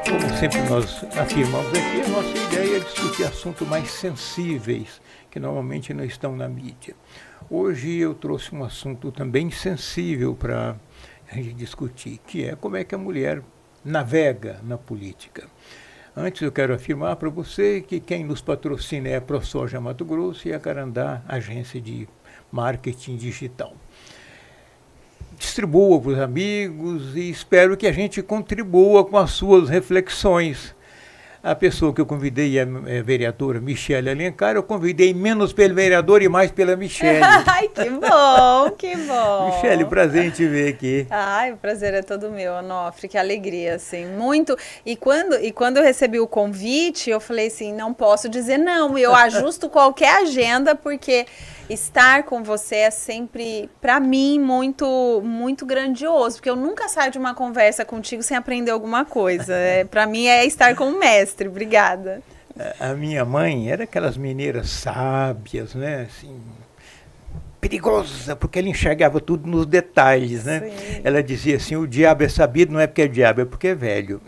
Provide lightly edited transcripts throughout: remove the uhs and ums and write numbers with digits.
Como sempre nós afirmamos aqui, a nossa ideia é discutir assuntos mais sensíveis, que normalmente não estão na mídia. Hoje eu trouxe um assunto também sensível para a gente discutir, que é como é que a mulher navega na política. Antes eu quero afirmar para você que quem nos patrocina é a ProSoja Mato Grosso e a Carandá, agência de marketing digital. Distribua para os amigos e espero que a gente contribua com as suas reflexões. A pessoa que eu convidei é a vereadora Michele Alencar. Eu convidei menos pelo vereador e mais pela Michele. Ai, que bom, que bom. Michele, prazer em te ver aqui. Ai, o prazer é todo meu, Onofre, que alegria, assim, muito. E quando eu recebi o convite, eu falei assim, não posso dizer não, eu ajusto qualquer agenda, porque estar com você é sempre, para mim, muito grandioso, porque eu nunca saio de uma conversa contigo sem aprender alguma coisa. Para mim é estar com o mestre. Obrigada. A minha mãe era aquelas mineiras sábias, né? Assim, perigosa, porque ela enxergava tudo nos detalhes, né? Sim. Ela dizia assim, o diabo é sabido, não é porque é diabo, é porque é velho.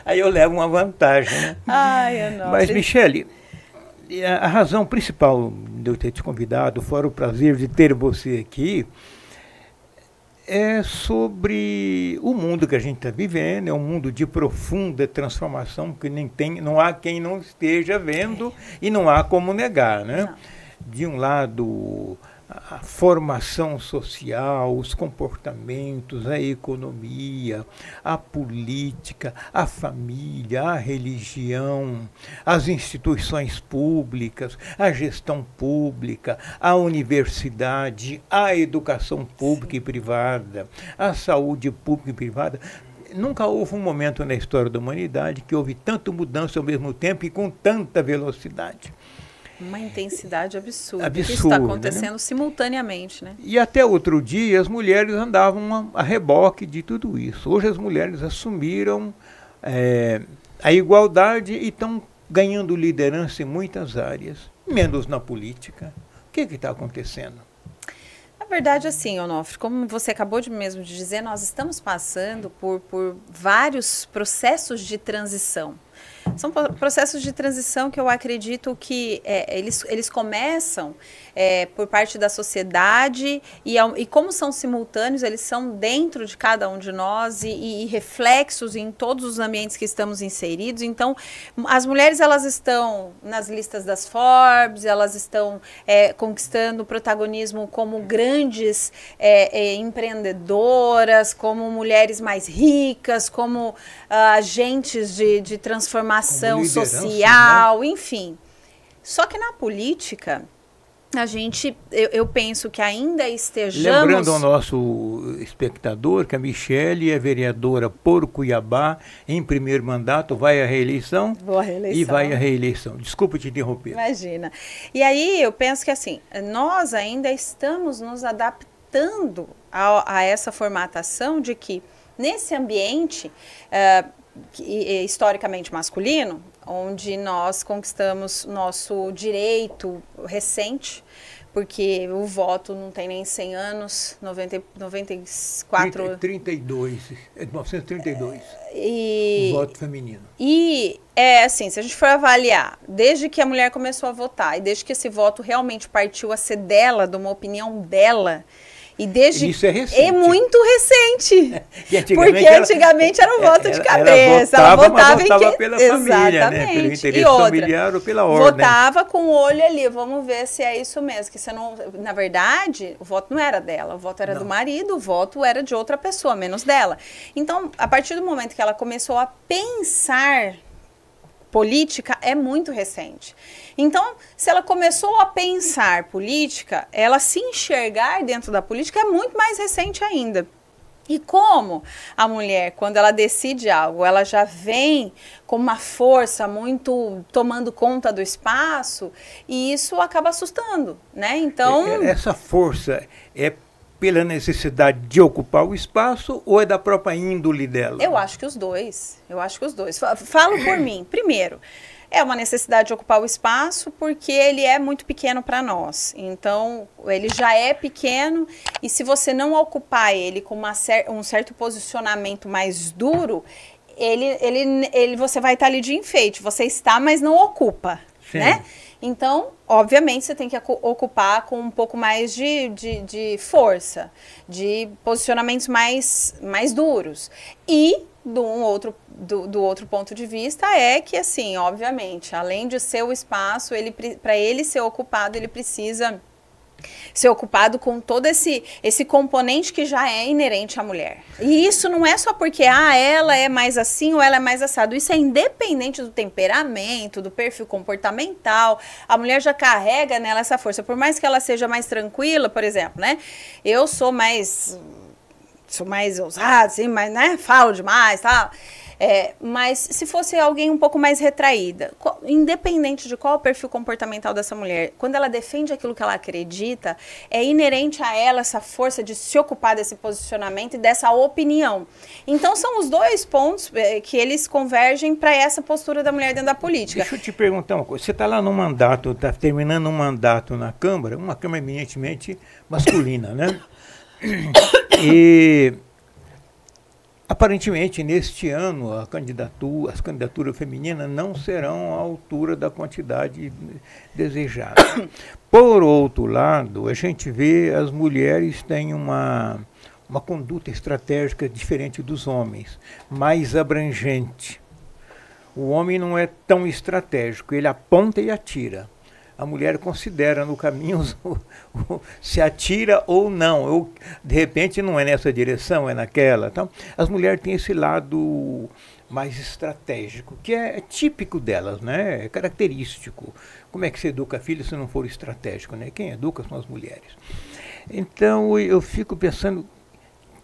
Aí eu levo uma vantagem, né? Ai, eu não. Mas, Michele, a razão principal de eu ter te convidado, fora o prazer de ter você aqui, é sobre o mundo que a gente está vivendo, é um mundo de profunda transformação, que não há quem não esteja vendo e não há como negar, né? Não. De um lado, a formação social, os comportamentos, a economia, a política, a família, a religião, as instituições públicas, a gestão pública, a universidade, a educação pública e privada, a saúde pública e privada. Nunca houve um momento na história da humanidade que houve tanta mudança ao mesmo tempo e com tanta velocidade. Uma intensidade absurda. Absurda, isso está acontecendo, né? Simultaneamente, né? E até outro dia as mulheres andavam a reboque de tudo isso. Hoje as mulheres assumiram a igualdade e estão ganhando liderança em muitas áreas, menos na política. O que está acontecendo? Na verdade, assim, Onofre, como você acabou mesmo de dizer, nós estamos passando por vários processos de transição. São processos de transição que eu acredito que eles começam por parte da sociedade e como são simultâneos, eles são dentro de cada um de nós e reflexos em todos os ambientes que estamos inseridos. Então, as mulheres, elas estão nas listas das Forbes, elas estão conquistando protagonismo como grandes empreendedoras, como mulheres mais ricas, como agentes de transformação social, né? Enfim. Só que na política, eu penso que ainda estejamos... Lembrando ao nosso espectador que a Michele é vereadora por Cuiabá, em primeiro mandato, vai à reeleição. Vou à reeleição. E vai à reeleição. Desculpa te interromper. Imagina. E aí eu penso que assim, nós ainda estamos nos adaptando a essa formatação de que nesse ambiente historicamente masculino, onde nós conquistamos nosso direito recente, porque o voto não tem nem 100 anos, 94... 1932, o voto feminino. E assim, se a gente for avaliar, desde que a mulher começou a votar e desde que esse voto realmente partiu a ser dela, de uma opinião dela, e desde isso é recente. É muito recente. Porque antigamente era um voto de cabeça. Ela votava pela família, né? Pelo interesse familiar ou pela ordem. Votava com o olho ali, vamos ver se é isso mesmo. Que você não, na verdade, o voto não era dela, o voto era do marido, o voto era de outra pessoa, menos dela. Então, a partir do momento que ela começou a pensar política, é muito recente. Então, se ela começou a pensar política, ela se enxergar dentro da política é muito mais recente ainda. E como a mulher, quando ela decide algo, ela já vem com uma força muito tomando conta do espaço, e isso acaba assustando, né? Então... Essa força é pela necessidade de ocupar o espaço ou é da própria índole dela? Eu acho que os dois. Falo por mim. Primeiro, é uma necessidade de ocupar o espaço porque ele é muito pequeno para nós. Então, ele já é pequeno e se você não ocupar ele com um certo posicionamento mais duro, você vai estar ali de enfeite, você está, mas não ocupa, Sim. né? Então, obviamente, você tem que ocupar com um pouco mais de força, de posicionamentos mais duros. E do outro ponto de vista é que, assim, obviamente, além de ser o espaço, para ele ser ocupado, ele precisa ser ocupado com todo esse componente que já é inerente à mulher. E isso não é só porque ela é mais assim ou ela é mais assado. Isso é independente do temperamento, do perfil comportamental. A mulher já carrega nela essa força. Por mais que ela seja mais tranquila, por exemplo, né? Eu sou mais ousada, assim, mas, né? Falo demais, tal. Mas se fosse alguém um pouco mais retraída, independente de qual é o perfil comportamental dessa mulher, quando ela defende aquilo que ela acredita, é inerente a ela essa força de se ocupar desse posicionamento e dessa opinião. Então são os dois pontos que eles convergem para essa postura da mulher dentro da política. Deixa eu te perguntar uma coisa. Você está lá no mandato, está terminando um mandato na Câmara, uma Câmara eminentemente masculina, né? E aparentemente, neste ano, as candidaturas femininas não serão à altura da quantidade desejada. Por outro lado, a gente vê as mulheres têm uma conduta estratégica diferente dos homens, mais abrangente. O homem não é tão estratégico, ele aponta e atira. A mulher considera no caminho se atira ou não. Ou, de repente não é nessa direção, é naquela. Então, as mulheres têm esse lado mais estratégico, que é típico delas, né? É característico. Como é que se educa a filha se não for estratégico, né? Quem educa são as mulheres. Então eu fico pensando,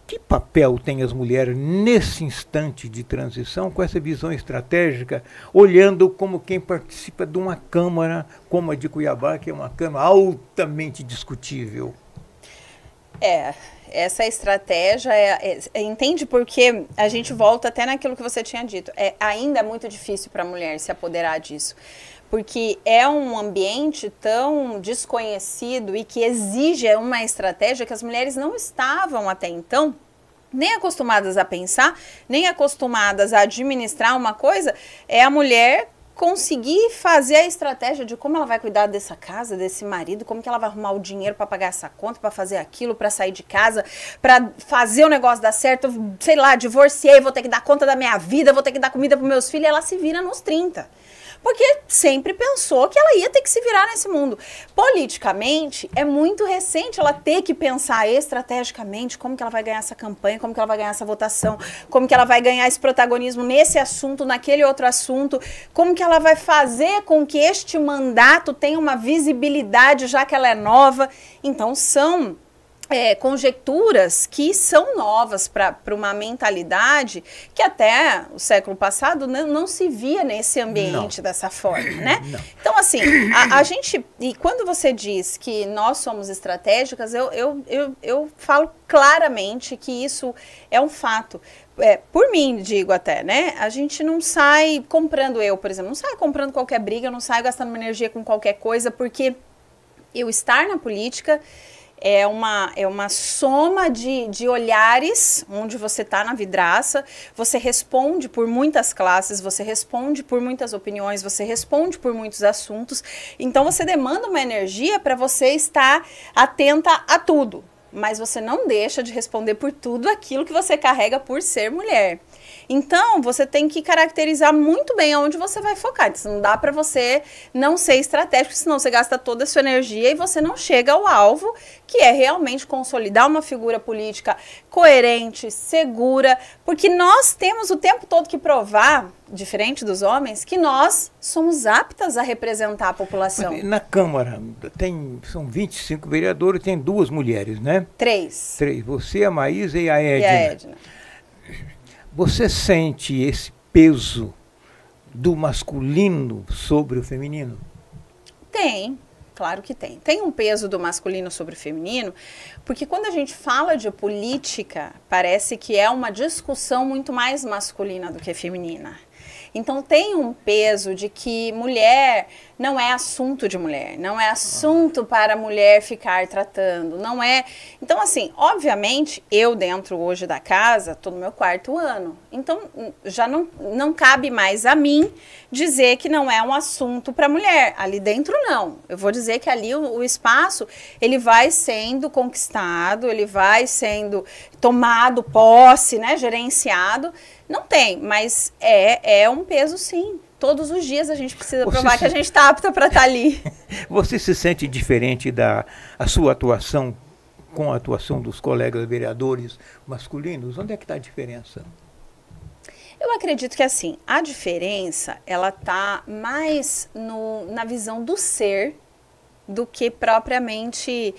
que papel tem as mulheres nesse instante de transição, com essa visão estratégica, olhando como quem participa de uma Câmara como a de Cuiabá, que é uma Câmara altamente discutível? Essa estratégia, entende porque a gente volta até naquilo que você tinha dito, ainda é muito difícil para a mulher se apoderar disso. Porque é um ambiente tão desconhecido e que exige uma estratégia que as mulheres não estavam até então nem acostumadas a pensar, nem acostumadas a administrar uma coisa. É a mulher conseguir fazer a estratégia de como ela vai cuidar dessa casa, desse marido, como que ela vai arrumar o dinheiro para pagar essa conta, para fazer aquilo, para sair de casa, para fazer o negócio dar certo. Sei lá, divorciei, vou ter que dar conta da minha vida, vou ter que dar comida para meus filhos. E ela se vira nos 30. Porque sempre pensou que ela ia ter que se virar nesse mundo. Politicamente, é muito recente ela ter que pensar estrategicamente como que ela vai ganhar essa campanha, como que ela vai ganhar essa votação, como que ela vai ganhar esse protagonismo nesse assunto, naquele outro assunto, como que ela vai fazer com que este mandato tenha uma visibilidade, já que ela é nova. Então, são conjecturas que são novas para uma mentalidade que até o século passado não se via nesse ambiente dessa forma, né? Não. Então, assim, a gente... E quando você diz que nós somos estratégicas, eu falo claramente que isso é um fato. Por mim, digo até, né? A gente não sai comprando, por exemplo, não saio comprando qualquer briga, eu não saio gastando uma energia com qualquer coisa, porque eu estar na política é uma soma de olhares, onde você está na vidraça, você responde por muitas classes, você responde por muitas opiniões, você responde por muitos assuntos. Então, você demanda uma energia para você estar atenta a tudo. Mas você não deixa de responder por tudo aquilo que você carrega por ser mulher. Então, você tem que caracterizar muito bem aonde você vai focar. Então, não dá para você não ser estratégico, senão você gasta toda a sua energia e você não chega ao alvo, que é realmente consolidar uma figura política coerente, segura, porque nós temos o tempo todo que provar, diferente dos homens, que nós somos aptas a representar a população. Mas na Câmara são 25 vereadores, tem 2 mulheres, né? 3. Você, a Maísa e a Edna. E a Edna. Você sente esse peso do masculino sobre o feminino? Tem, claro que tem. Tem um peso do masculino sobre o feminino, porque quando a gente fala de política, parece que é uma discussão muito mais masculina do que feminina. Então tem um peso de que mulher não é assunto de mulher, não é assunto para a mulher ficar tratando, não é... Então, assim, obviamente, eu dentro hoje da casa, estou no meu 4º ano, então já não cabe mais a mim dizer que não é um assunto para mulher. Ali dentro, não. Eu vou dizer que ali o espaço, ele vai sendo conquistado, ele vai sendo tomado posse, né, gerenciado. Não tem, mas é um peso, sim. Todos os dias a gente precisa provar que a gente está apta para estar ali. Você se sente diferente a sua atuação com a atuação dos colegas vereadores masculinos? Onde é que está a diferença? Eu acredito que, assim, a diferença, ela está mais na visão do ser do que propriamente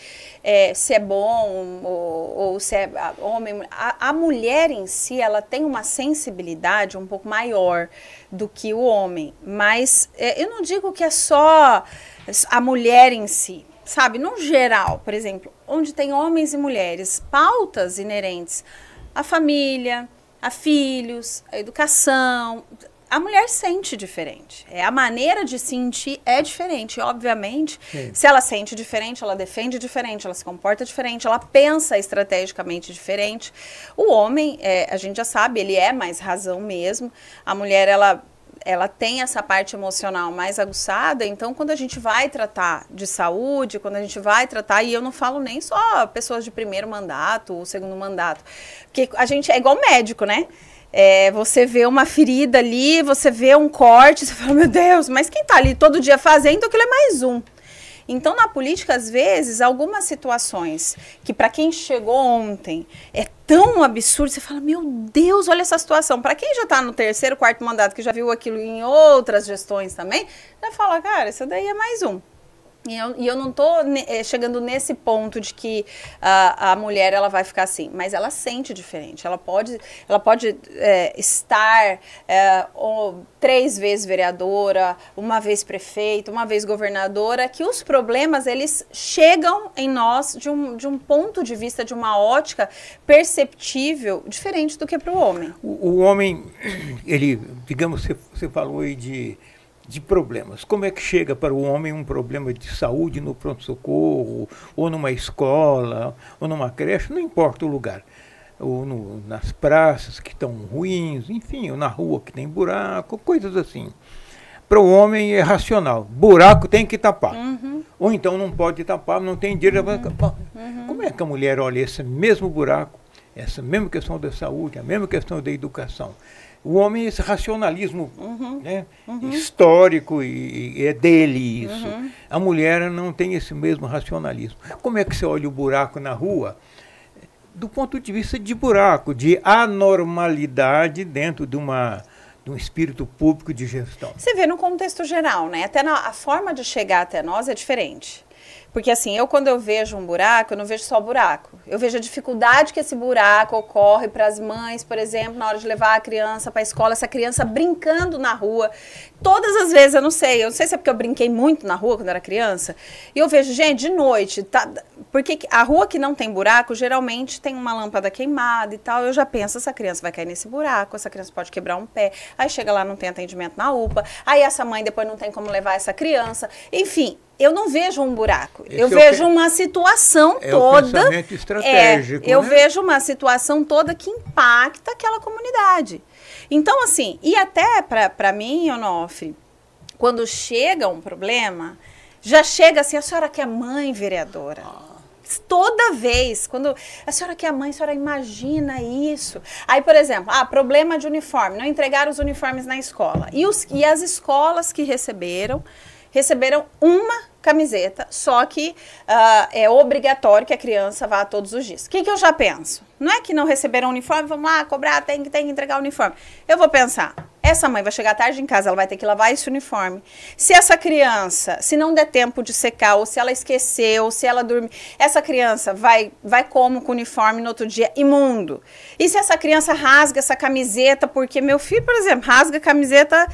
se é bom ou se é homem. A mulher em si, ela tem uma sensibilidade um pouco maior do que o homem, mas eu não digo que é só a mulher em si, sabe? No geral, por exemplo, onde tem homens e mulheres, pautas inerentes à família, a filhos, a educação... A mulher sente diferente. A maneira de sentir é diferente. Obviamente, sim, se ela sente diferente, ela defende diferente, ela se comporta diferente, ela pensa estrategicamente diferente. O homem, a gente já sabe, ele é mais razão mesmo. A mulher, ela tem essa parte emocional mais aguçada. Então, quando a gente vai tratar de saúde, quando a gente vai tratar... E eu não falo nem só pessoas de 1º mandato ou 2º mandato. Porque a gente é igual médico, né? Você vê uma ferida ali, você vê um corte, você fala, meu Deus, mas quem tá ali todo dia fazendo, aquilo é mais um. Então, na política, às vezes, algumas situações que para quem chegou ontem é tão absurdo, você fala, meu Deus, olha essa situação. Para quem já está no 3º, 4º mandato, que já viu aquilo em outras gestões também, já fala, cara, isso daí é mais um. E eu não estou chegando nesse ponto de que a mulher ela vai ficar assim, mas ela sente diferente. Ela pode estar 3 vezes vereadora, 1 vez prefeita, 1 vez governadora, que os problemas eles chegam em nós de um ponto de vista, de uma ótica perceptível, diferente do que para o homem. O homem, ele, digamos, você falou aí de problemas. Como é que chega para o homem um problema de saúde no pronto-socorro, ou numa escola, ou numa creche, não importa o lugar, ou nas praças que estão ruins, enfim, ou na rua que tem buraco, coisas assim. Para o homem é racional. Buraco tem que tapar. Uhum. Ou então não pode tapar, não tem dinheiro. Uhum. Como é que a mulher olha esse mesmo buraco, essa mesma questão da saúde, a mesma questão da educação? O homem, esse racionalismo né, histórico, e é dele isso. A mulher não tem esse mesmo racionalismo. Como é que você olha o buraco na rua? Do ponto de vista de buraco, de anormalidade dentro de um espírito público de gestão. Você vê no contexto geral, né? Até a forma de chegar até nós é diferente. Porque assim, quando eu vejo um buraco, eu não vejo só o buraco. Eu vejo a dificuldade que esse buraco ocorre para as mães, por exemplo, na hora de levar a criança para a escola, essa criança brincando na rua. Todas as vezes, eu não sei se é porque eu brinquei muito na rua quando era criança, e eu vejo, gente, de noite, porque a rua que não tem buraco, geralmente tem uma lâmpada queimada e tal, eu já penso, essa criança vai cair nesse buraco, essa criança pode quebrar um pé, aí chega lá, não tem atendimento na UPA, aí essa mãe depois não tem como levar essa criança, enfim... Eu não vejo um buraco, eu vejo uma situação toda... É o pensamento estratégico, eu vejo uma situação toda que impacta aquela comunidade. Então, assim, e até para mim, Onofre, quando chega um problema, já chega assim, a senhora que é mãe vereadora... Toda vez, quando a senhora que é mãe, a senhora imagina isso. Aí, por exemplo, problema de uniforme, não entregaram os uniformes na escola. E as escolas que receberam uma camiseta, só que é obrigatório que a criança vá todos os dias. O que eu já penso? Não é que não receberam uniforme, vamos lá cobrar, tem que entregar o uniforme. Eu vou pensar, essa mãe vai chegar tarde em casa, ela vai ter que lavar esse uniforme. Se essa criança, se não der tempo de secar, ou se ela esqueceu, ou se ela dormir, essa criança vai como com o uniforme no outro dia imundo. E se essa criança rasga essa camiseta, porque meu filho, por exemplo, rasga a camiseta,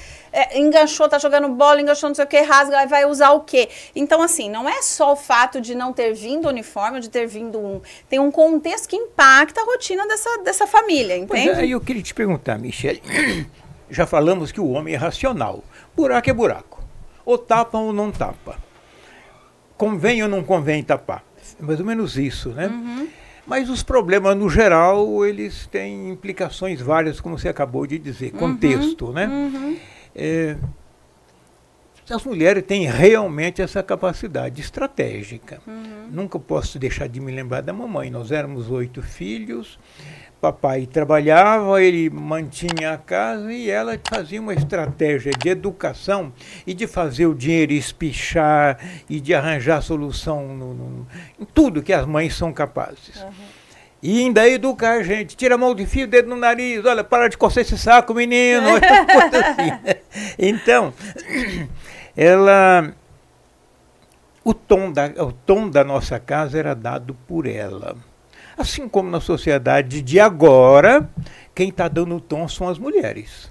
enganchou, tá jogando bola, enganchou não sei o que, rasga, vai usar o quê? Então, assim, não é só o fato de não ter vindo uniforme, ou de ter vindo tem um contexto que impacta a rotina dessa família, entende? Pois é, eu queria te perguntar, Michele, já falamos que o homem é racional. Buraco é buraco. Ou tapa ou não tapa. Convém ou não convém tapar. É mais ou menos isso, né? Uhum. Mas os problemas, no geral, eles têm implicações várias, como você acabou de dizer. Contexto, né? Uhum. As mulheres têm realmente essa capacidade estratégica. Nunca posso deixar de me lembrar da mamãe. Nós éramos 8 filhos. Papai trabalhava, ele mantinha a casa e ela fazia uma estratégia de educação e de fazer o dinheiro espichar e de arranjar solução em tudo que as mães são capazes. E ainda educar a gente, tira a mão de fio, dedo no nariz, olha, para de coçar esse saco, menino, essa coisa assim. Então, o tom da nossa casa era dado por ela. Assim como na sociedade de agora, quem está dando o tom são as mulheres,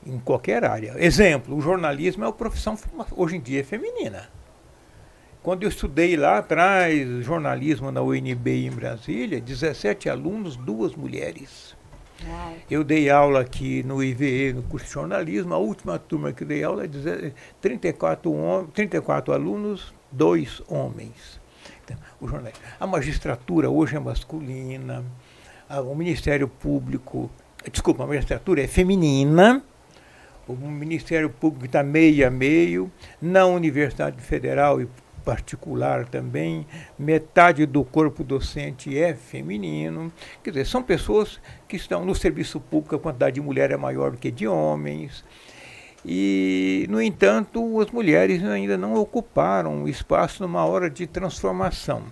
em qualquer área. Exemplo, o jornalismo é uma profissão, hoje em dia, feminina. Quando eu estudei lá atrás, jornalismo na UNB em Brasília, 17 alunos, 2 mulheres. Uau. Eu dei aula aqui no IVE, no curso de jornalismo, a última turma que eu dei aula, 34 alunos, 2 homens. O jornalismo. A magistratura hoje é masculina, o Ministério Público, desculpa, a magistratura é feminina, o Ministério Público está meio a meio, na Universidade Federal e particular também, metade do corpo docente é feminino. Quer dizer, são pessoas que estão no serviço público, a quantidade de mulher é maior do que de homens. E, no entanto, as mulheres ainda não ocuparam o espaço numa hora de transformação.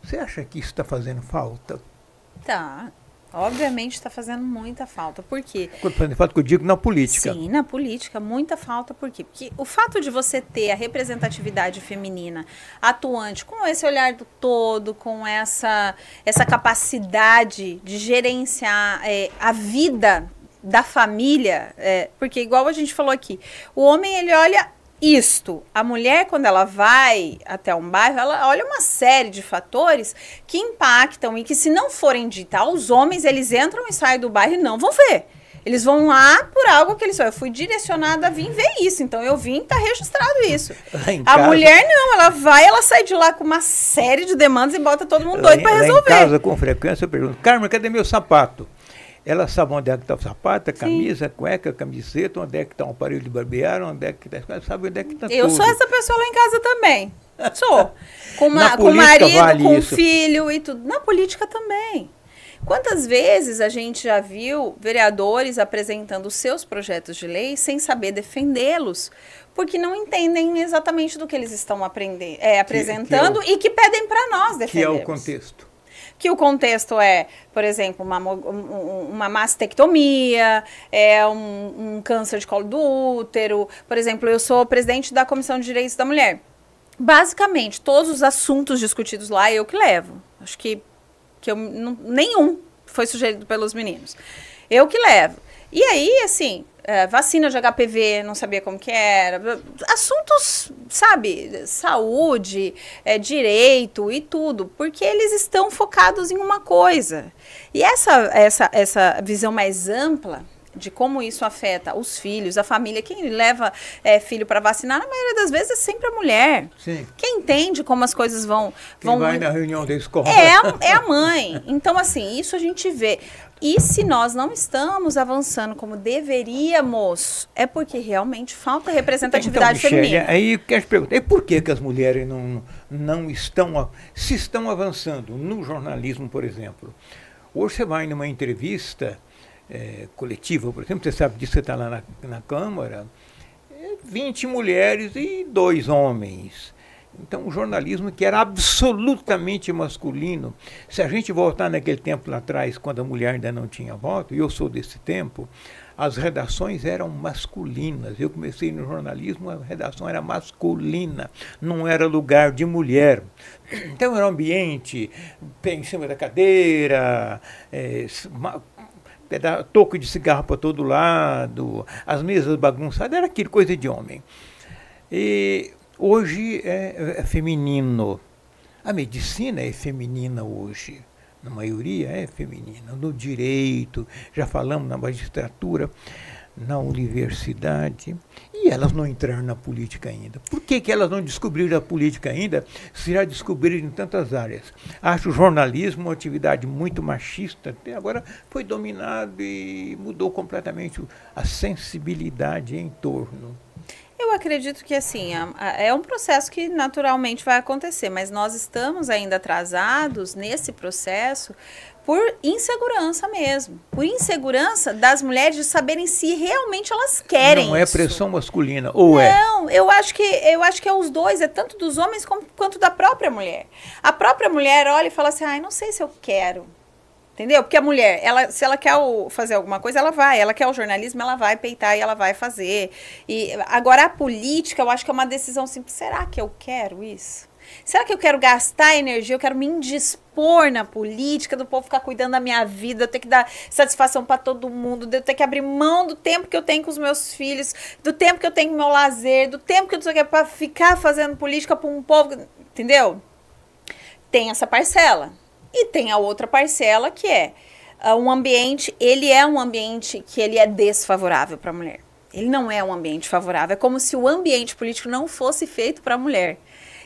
Você acha que isso está fazendo falta? Tá. Obviamente está fazendo muita falta. Por quê? Fazendo falta que eu digo na política. Sim, na política, muita falta. Por quê? Porque o fato de você ter a representatividade feminina atuante, com esse olhar do todo, com essa capacidade de gerenciar a vida da família, porque igual a gente falou aqui, o homem ele olha isto, a mulher quando ela vai até um bairro, ela olha uma série de fatores que impactam e que se não forem ditos aos homens, eles entram e saem do bairro e não vão ver. Eles vão lá por algo que eles falam, eu fui direcionada a vir ver isso, então eu vim, tá registrado isso. A mulher não, ela vai, ela sai de lá com uma série de demandas e bota todo mundo doido para resolver. Em casa, com frequência, eu pergunto, Carmen, cadê meu sapato? Ela sabe onde é que está o sapato, a camisa, a cueca, a camiseta, onde é que está um aparelho de barbear, onde é que está, sabe onde é que está tudo. Eu sou essa pessoa lá em casa também. Sou. Com o marido, vale com o filho e tudo. Na política também. Quantas vezes a gente já viu vereadores apresentando os seus projetos de lei sem saber defendê-los, porque não entendem exatamente do que eles estão apresentando e que pedem para nós defendermos. Que é o contexto. Que o contexto é, por exemplo, uma mastectomia, um câncer de colo do útero. Por exemplo, eu sou presidente da Comissão de Direitos da Mulher. Basicamente, todos os assuntos discutidos lá, eu que levo. Acho que nenhum foi sugerido pelos meninos. Eu que levo. E aí, assim, vacina de HPV, não sabia como que era. Assuntos, sabe, saúde, direito e tudo. Porque eles estão focados em uma coisa. E essa visão mais ampla de como isso afeta os filhos, a família, quem leva filho para vacinar, na maioria das vezes é sempre a mulher. Sim. Quem entende como as coisas vão... Quem vai na reunião da escola. É a mãe. Então, assim, isso a gente vê. E se nós não estamos avançando como deveríamos, é porque realmente falta representatividade feminina. Aí eu quero te perguntar, e por que as mulheres não estão, se estão avançando no jornalismo, por exemplo? Hoje você vai numa entrevista coletiva, por exemplo, você sabe disso, você está lá na Câmara, 20 mulheres e 2 homens. Então, o jornalismo que era absolutamente masculino, se a gente voltar naquele tempo lá atrás, quando a mulher ainda não tinha voto, e eu sou desse tempo, as redações eram masculinas. Eu comecei no jornalismo, a redação era masculina, não era lugar de mulher. Então, era um ambiente, pé em cima da cadeira, toco de cigarro para todo lado, as mesas bagunçadas, era aquilo, coisa de homem. E hoje é feminino. A medicina é feminina hoje. Na maioria é feminina. No direito, já falamos na magistratura. na universidade, e elas não entraram na política ainda. Por que elas não descobriram a política ainda, se já descobriram em tantas áreas? Acho o jornalismo uma atividade muito machista, até agora foi dominado e mudou completamente a sensibilidade em torno. Eu acredito que, assim, é um processo que naturalmente vai acontecer, mas nós estamos ainda atrasados nesse processo por insegurança mesmo. Por insegurança das mulheres de saberem se realmente elas querem Não é isso. pressão masculina, ou é? Não, eu acho que é os dois, é tanto dos homens quanto da própria mulher. A própria mulher olha e fala assim, ai, não sei se eu quero. Entendeu? Porque a mulher, se ela quer fazer alguma coisa, ela vai. Ela quer o jornalismo, ela vai peitar e ela vai fazer. E agora a política, eu acho que é uma decisão simples. Será que eu quero isso? Será que eu quero gastar energia? Eu quero me indispor na política, do povo ficar cuidando da minha vida, eu ter que dar satisfação para todo mundo, de eu ter que abrir mão do tempo que eu tenho com os meus filhos, do tempo que eu tenho com o meu lazer, do tempo que eu tenho para ficar fazendo política para um povo, entendeu? Tem essa parcela. E tem a outra parcela que é um ambiente, ele é um ambiente que ele é desfavorável para a mulher. Ele não é um ambiente favorável, é como se o ambiente político não fosse feito para a mulher.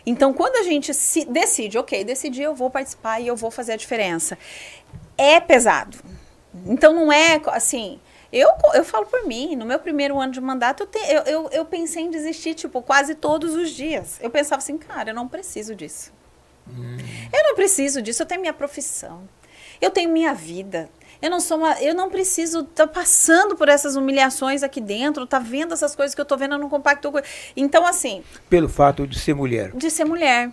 Então, quando a gente decide, decidi, eu vou participar e eu vou fazer a diferença. É pesado. Então, não é assim... Eu falo por mim, no meu primeiro ano de mandato, eu pensei em desistir, tipo, quase todos os dias. Eu pensava assim, cara, eu não preciso disso. Eu não preciso disso, eu tenho minha profissão. Eu tenho minha vida. Eu não preciso estar passando por essas humilhações aqui dentro, tá vendo essas coisas que eu tô vendo, eu não compacto com... Então, assim... Pelo fato de ser mulher. De ser mulher,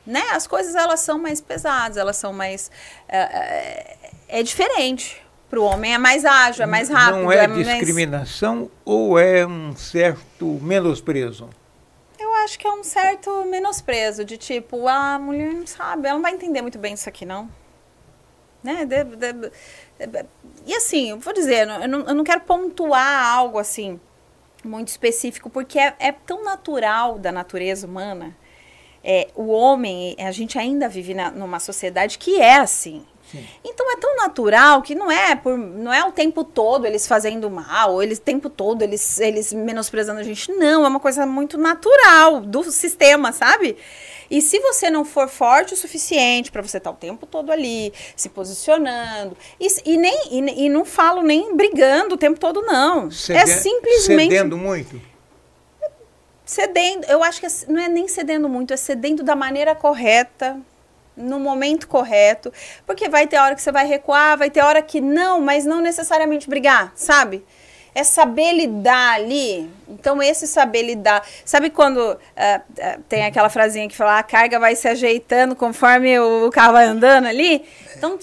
né? As coisas, elas são mais pesadas, elas são mais... É diferente. Para o homem é mais ágil, é mais rápido. Não é discriminação ou é um certo menosprezo? Eu acho que é um certo menosprezo, de tipo, a mulher não sabe, ela não vai entender muito bem isso aqui, não. Né? E assim, eu vou dizer, eu não quero pontuar algo assim, muito específico, porque é tão natural da natureza humana. O homem, a gente ainda vive numa sociedade que é assim. Sim. Então é tão natural que não é o tempo todo eles fazendo mal, o tempo todo eles menosprezando a gente. Não, é uma coisa muito natural do sistema, sabe? E se você não for forte o suficiente para você estar o tempo todo ali, se posicionando, e não falo nem brigando o tempo todo, não. É simplesmente... Cedendo muito? Cedendo, eu acho que não é nem cedendo muito, é cedendo da maneira correta, no momento correto, porque vai ter hora que você vai recuar, vai ter hora que não, mas não necessariamente brigar, sabe? É saber lidar ali. Então, esse saber lidar... Sabe quando tem aquela frasinha que fala, a carga vai se ajeitando conforme o carro vai andando ali? Então,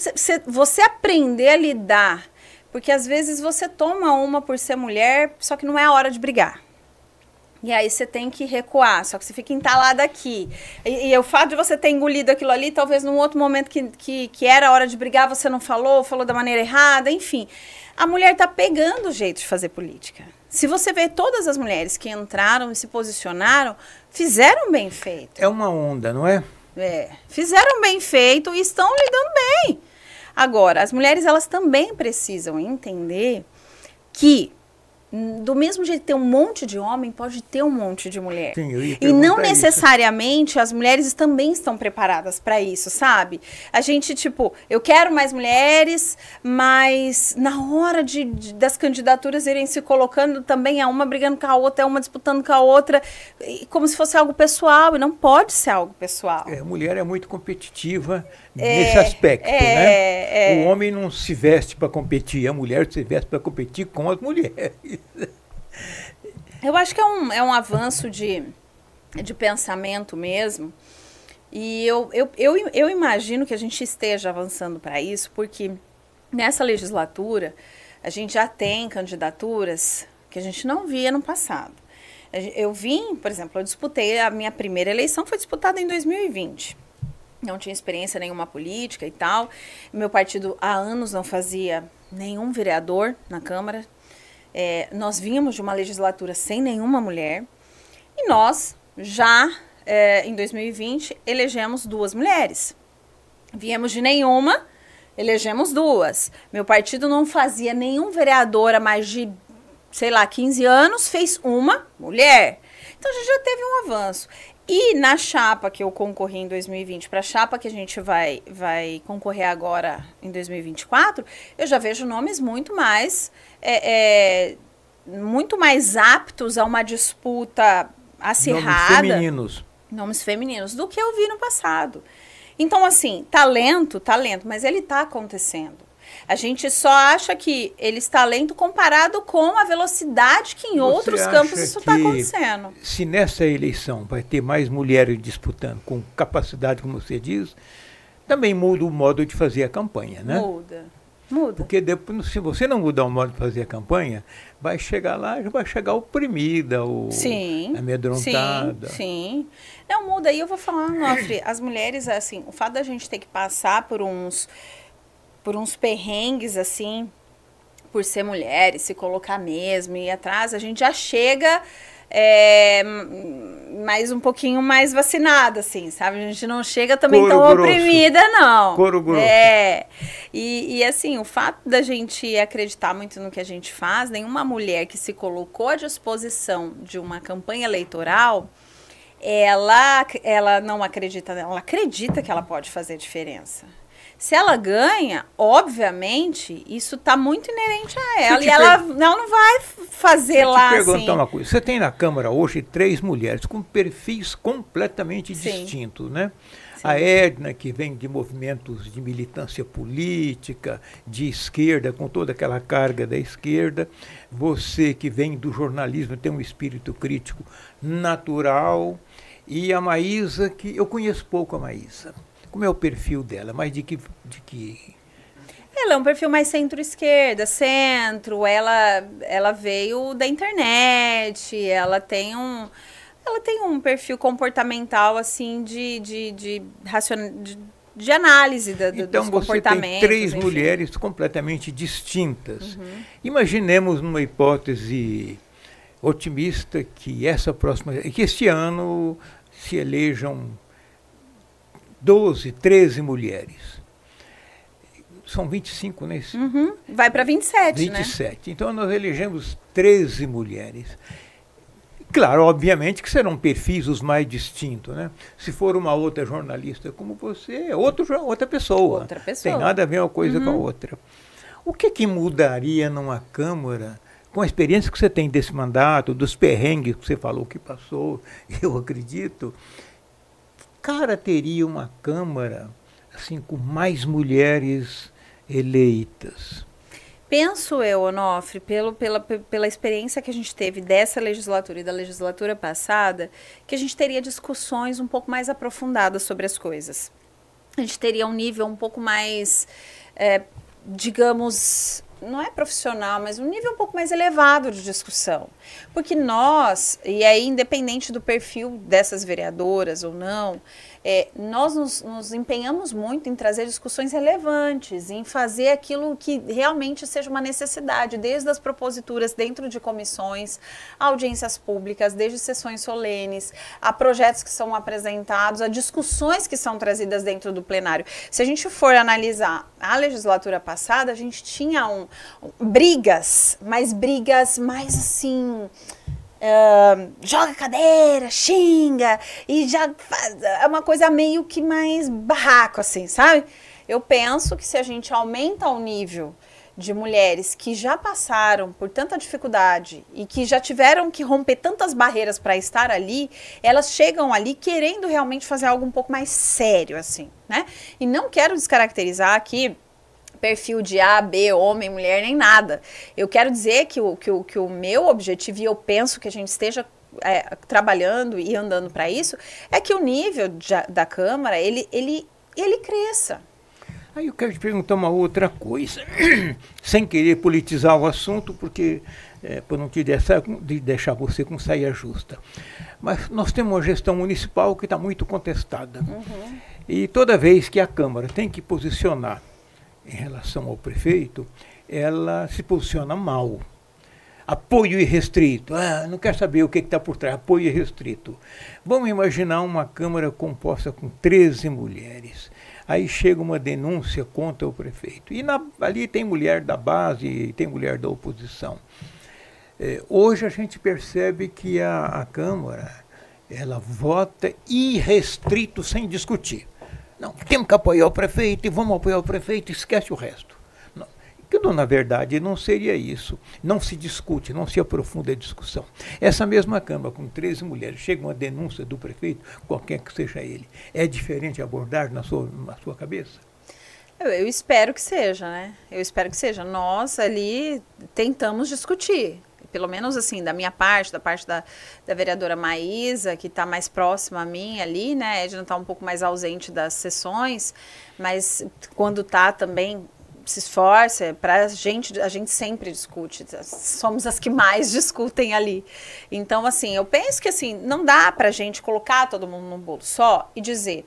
você aprender a lidar, porque às vezes você toma uma por ser mulher, só que não é a hora de brigar. E aí você tem que recuar, só que você fica entalada aqui. E o fato de você ter engolido aquilo ali, talvez num outro momento que era a hora de brigar, você não falou da maneira errada, enfim. A mulher tá pegando o jeito de fazer política. Se você vê todas as mulheres que entraram e se posicionaram, fizeram bem feito. É uma onda, não é? Fizeram bem feito e estão lidando bem. Agora, as mulheres, elas também precisam entender que do mesmo jeito que tem um monte de homem, pode ter um monte de mulher. Sim, e não necessariamente as mulheres também estão preparadas para isso, sabe? A gente, tipo, eu quero mais mulheres, mas na hora das candidaturas irem se colocando, também é uma brigando com a outra, é uma disputando com a outra, como se fosse algo pessoal, e não pode ser algo pessoal. A mulher é muito competitiva nesse aspecto, né? O homem não se veste para competir, a mulher se veste para competir com as mulheres. Eu acho que é um avanço de pensamento mesmo. E eu imagino que a gente esteja avançando para isso, porque nessa legislatura a gente já tem candidaturas que a gente não via no passado. Eu por exemplo, eu disputei, a minha primeira eleição foi disputada em 2020. Não tinha experiência nenhuma política e tal. Meu partido há anos não fazia nenhum vereador na Câmara. Nós vínhamos de uma legislatura sem nenhuma mulher. E nós, já em 2020, elegemos 2 mulheres. Viemos de nenhuma, elegemos 2. Meu partido não fazia nenhum vereador há mais de sei lá, 15 anos, fez uma mulher. Então, a gente já teve um avanço. E na chapa que eu concorri em 2020, para a chapa que a gente vai concorrer agora em 2024, eu já vejo nomes muito mais aptos a uma disputa acirrada. Nomes femininos. Nomes femininos, do que eu vi no passado. Então, assim, talento, mas ele está acontecendo. A gente só acha que eles talento comparado com a velocidade que em outros campos isso está acontecendo. Se nessa eleição vai ter mais mulheres disputando com capacidade, como você diz, também muda o modo de fazer a campanha, né? Muda. Porque depois, se você não mudar o modo de fazer a campanha, vai chegar lá, já vai chegar oprimida, ou amedrontada. Sim. Não, muda. E eu vou falar, Nofre, as mulheres, assim, o fato da gente ter que passar por uns perrengues, assim, por ser mulher e se colocar mesmo e ir atrás, a gente já chega mais um pouquinho mais vacinada, assim, sabe? A gente não chega também tão oprimida, não. Couro grosso. E assim, o fato da gente acreditar muito no que a gente faz, nenhuma mulher que se colocou à disposição de uma campanha eleitoral, ela não acredita, ela acredita que ela pode fazer diferença. Se ela ganha, obviamente, isso está muito inerente a ela. E ela não vai fazer lá assim. Deixa eu te perguntar uma coisa. Você tem na Câmara hoje 3 mulheres com perfis completamente distintos, né? Sim. A Edna, que vem de movimentos de militância política, de esquerda, com toda aquela carga da esquerda. Você, que vem do jornalismo, tem um espírito crítico natural. E a Maísa, que eu conheço pouco a Maísa. Como é o perfil dela? Mas de que... Ela é um perfil mais centro-esquerda, ela veio da internet, ela tem um perfil comportamental, assim, de análise dos comportamentos. Então você tem 3 mulheres completamente distintas. Uhum. Imaginemos numa hipótese otimista que este ano se elejam 12, 13 mulheres. São 25, né? Uhum. Vai para 27, 27. Né? Então nós elegemos 13 mulheres. Claro, obviamente que serão perfis os mais distintos, né? Se for uma outra jornalista como você, é outra pessoa. Outra pessoa. Tem nada a ver uma coisa com a outra. O que mudaria numa Câmara, com a experiência que você tem desse mandato, dos perrengues que você falou que passou, eu acredito, cara, teria uma Câmara assim, com mais mulheres eleitas? Penso eu, Onofre, pela experiência que a gente teve dessa legislatura e da legislatura passada, que a gente teria discussões um pouco mais aprofundadas sobre as coisas. A gente teria um nível um pouco mais, digamos, não é profissional, mas um nível um pouco mais elevado de discussão. Porque nós, e aí independente do perfil dessas vereadoras ou não, nós nos empenhamos muito em trazer discussões relevantes, em fazer aquilo que realmente seja uma necessidade, desde as proposituras dentro de comissões, audiências públicas, desde sessões solenes, a projetos que são apresentados, a discussões que são trazidas dentro do plenário. Se a gente for analisar a legislatura passada, a gente tinha brigas mais assim... joga cadeira, xinga, e já é uma coisa meio que mais barraco, assim, sabe? Eu penso que se a gente aumenta o nível de mulheres que já passaram por tanta dificuldade e que já tiveram que romper tantas barreiras para estar ali, elas chegam ali querendo realmente fazer algo um pouco mais sério, assim, né? E não quero descaracterizar aqui perfil de A, B, homem, mulher, nem nada. Eu quero dizer que o meu objetivo, e eu penso que a gente esteja trabalhando e andando para isso, é que o nível da Câmara, ele cresça. Aí eu quero te perguntar uma outra coisa, sem querer politizar o assunto, porque por não te deixar você com saia justa. Mas nós temos uma gestão municipal que está muito contestada. Uhum. E toda vez que a Câmara tem que posicionar em relação ao prefeito, ela se posiciona mal. Apoio irrestrito. Não quer saber o que está por trás. Apoio irrestrito. Vamos imaginar uma Câmara composta com 13 mulheres. Aí chega uma denúncia contra o prefeito. E ali tem mulher da base e tem mulher da oposição. Hoje a gente percebe que a Câmara, ela vota irrestrito, sem discutir. Não, temos que apoiar o prefeito e vamos apoiar o prefeito, esquece o resto. Não, que, na verdade, não seria isso. Não se discute, não se aprofunda a discussão. Essa mesma Câmara, com 13 mulheres, chega uma denúncia do prefeito, qualquer que seja ele, é diferente a abordagem na sua cabeça? Eu espero que seja, né? Eu espero que seja. Nós ali tentamos discutir. Pelo menos assim, da minha parte, da parte da vereadora Maísa, que está mais próxima a mim ali, né? A Edna está um pouco mais ausente das sessões, mas quando está também se esforça, a gente sempre discute, somos as que mais discutem ali. Então, assim, eu penso que assim, não dá para a gente colocar todo mundo num bolo só e dizer...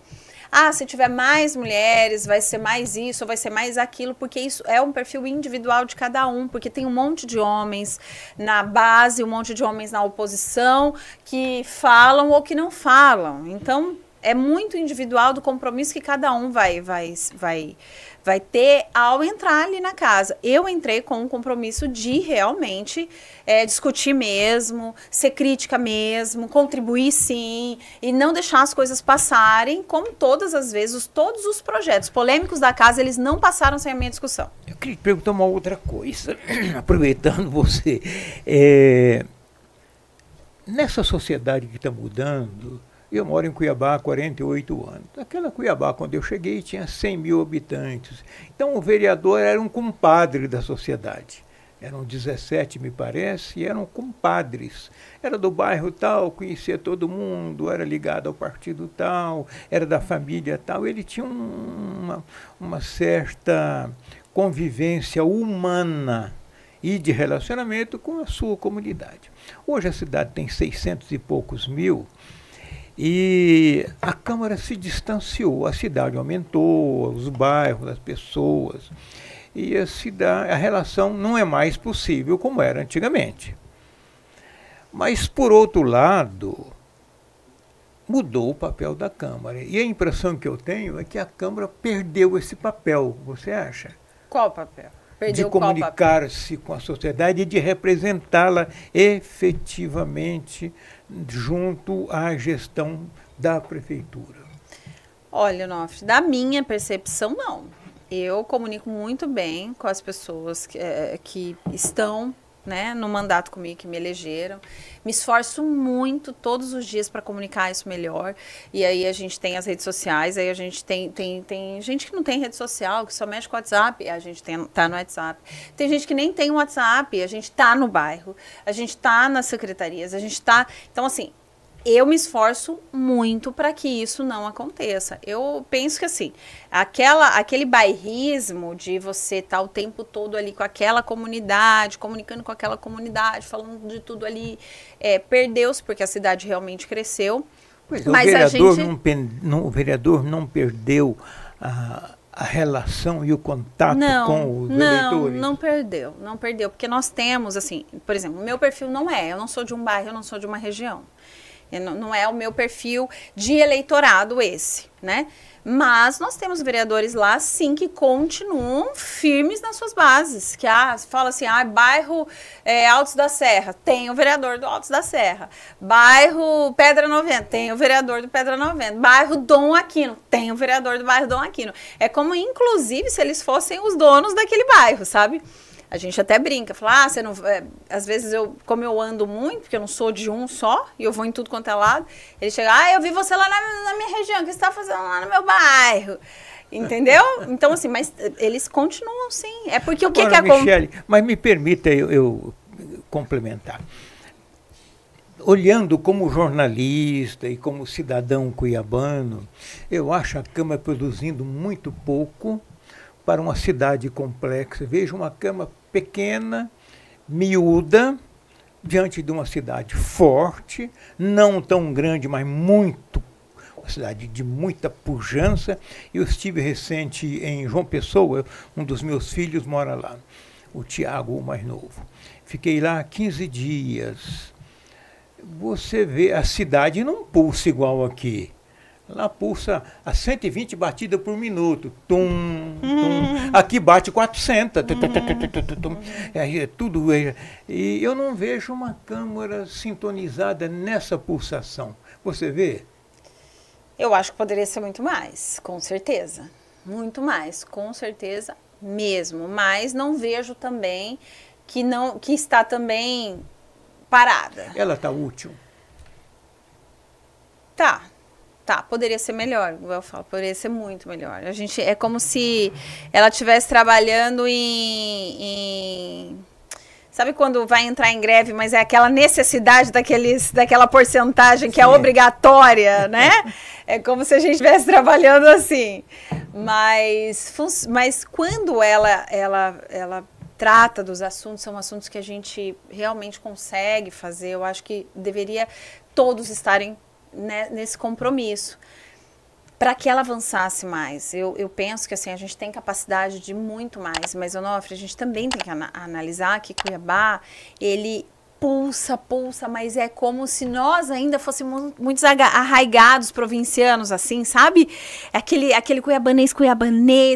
se tiver mais mulheres, vai ser mais isso, vai ser mais aquilo, porque isso é um perfil individual de cada um, porque tem um monte de homens na base, um monte de homens na oposição, que falam ou que não falam. Então, é muito individual do compromisso que cada um vai ter ao entrar ali na casa. Eu entrei com um compromisso de realmente discutir mesmo, ser crítica mesmo, contribuir sim, e não deixar as coisas passarem, como todas as vezes, todos os projetos polêmicos da casa, eles não passaram sem a minha discussão. Eu queria te perguntar uma outra coisa, aproveitando você. Nessa sociedade que está mudando... Eu moro em Cuiabá há 48 anos. Aquela Cuiabá, quando eu cheguei, tinha 100 mil habitantes. Então, o vereador era um compadre da sociedade. Eram 17, me parece, e eram compadres. Era do bairro tal, conhecia todo mundo, era ligado ao partido tal, era da família tal. Ele tinha uma certa convivência humana e de relacionamento com a sua comunidade. Hoje a cidade tem 600 e poucos mil, e a Câmara se distanciou, a cidade aumentou, os bairros, as pessoas, e a relação não é mais possível como era antigamente. Mas, por outro lado, mudou o papel da Câmara. E a impressão que eu tenho é que a Câmara perdeu esse papel, você acha? Qual papel? De comunicar-se com a sociedade e de representá-la efetivamente junto à gestão da prefeitura. Olha, Onofre, da minha percepção, não. Eu comunico muito bem com as pessoas que estão, né, no mandato comigo, que me elegeram. Me esforço muito todos os dias para comunicar isso melhor. E aí a gente tem as redes sociais, aí a gente tem gente que não tem rede social, que só mexe com o WhatsApp, a gente tá no WhatsApp. Tem gente que nem tem o WhatsApp, a gente tá no bairro, a gente tá nas secretarias, a gente tá... Então, assim, eu me esforço muito para que isso não aconteça. Eu penso que, assim, aquele bairrismo de você estar o tempo todo ali com aquela comunidade, comunicando com aquela comunidade, falando de tudo ali, perdeu-se, porque a cidade realmente cresceu. Pois, mas o vereador não perdeu a relação e o contato com os eleitores? Não perdeu, porque nós temos, assim, por exemplo, o meu perfil eu não sou de um bairro, eu não sou de uma região. Não é o meu perfil de eleitorado esse, né? Mas nós temos vereadores lá, sim, que continuam firmes nas suas bases. Que fala assim, bairro Altos da Serra, tem o vereador do Altos da Serra. Bairro Pedra 90, tem o vereador do Pedra 90. Bairro Dom Aquino, tem o vereador do bairro Dom Aquino. É como, inclusive, se eles fossem os donos daquele bairro, sabe? A gente até brinca, fala, você não... às vezes, como eu ando muito, porque eu não sou de um só, e eu vou em tudo quanto é lado, ele chega, eu vi você lá na minha região, o que você está fazendo lá no meu bairro? Entendeu? Então, assim, mas eles continuam, sim. É porque agora, o que Michele, mas me permita eu complementar. Olhando como jornalista e como cidadão cuiabano, eu acho a Câmara produzindo muito pouco para uma cidade complexa. Vejo uma Câmara pequena, miúda, diante de uma cidade forte, não tão grande, mas uma cidade de muita pujança. Eu estive recente em João Pessoa, um dos meus filhos mora lá, o Tiago, o mais novo. Fiquei lá 15 dias. Você vê, a cidade não pulsa igual aqui. Lá pulsa a 120 batidas por minuto. Tum, tum. Aqui bate 400. É tudo. E eu não vejo uma câmara sintonizada nessa pulsação. Você vê? Eu acho que poderia ser muito mais, com certeza. Muito mais, com certeza mesmo. Mas não vejo também que está também parada. Ela está útil? Tá, poderia ser melhor, igual eu falo, poderia ser muito melhor. É como se ela estivesse trabalhando sabe quando vai entrar em greve, mas é aquela necessidade daquela porcentagem que é obrigatória, né? É como se a gente estivesse trabalhando assim. Mas quando ela trata dos assuntos, são assuntos que a gente realmente consegue fazer, eu acho que deveria todos estarem, né, nesse compromisso, para que ela avançasse mais. Eu penso que assim, a gente tem capacidade de muito mais, mas, Onofre, a gente também tem que analisar que Cuiabá, ele pulsa, mas é como se nós ainda fôssemos muitos arraigados provincianos, assim, sabe? Aquele cuiabanês,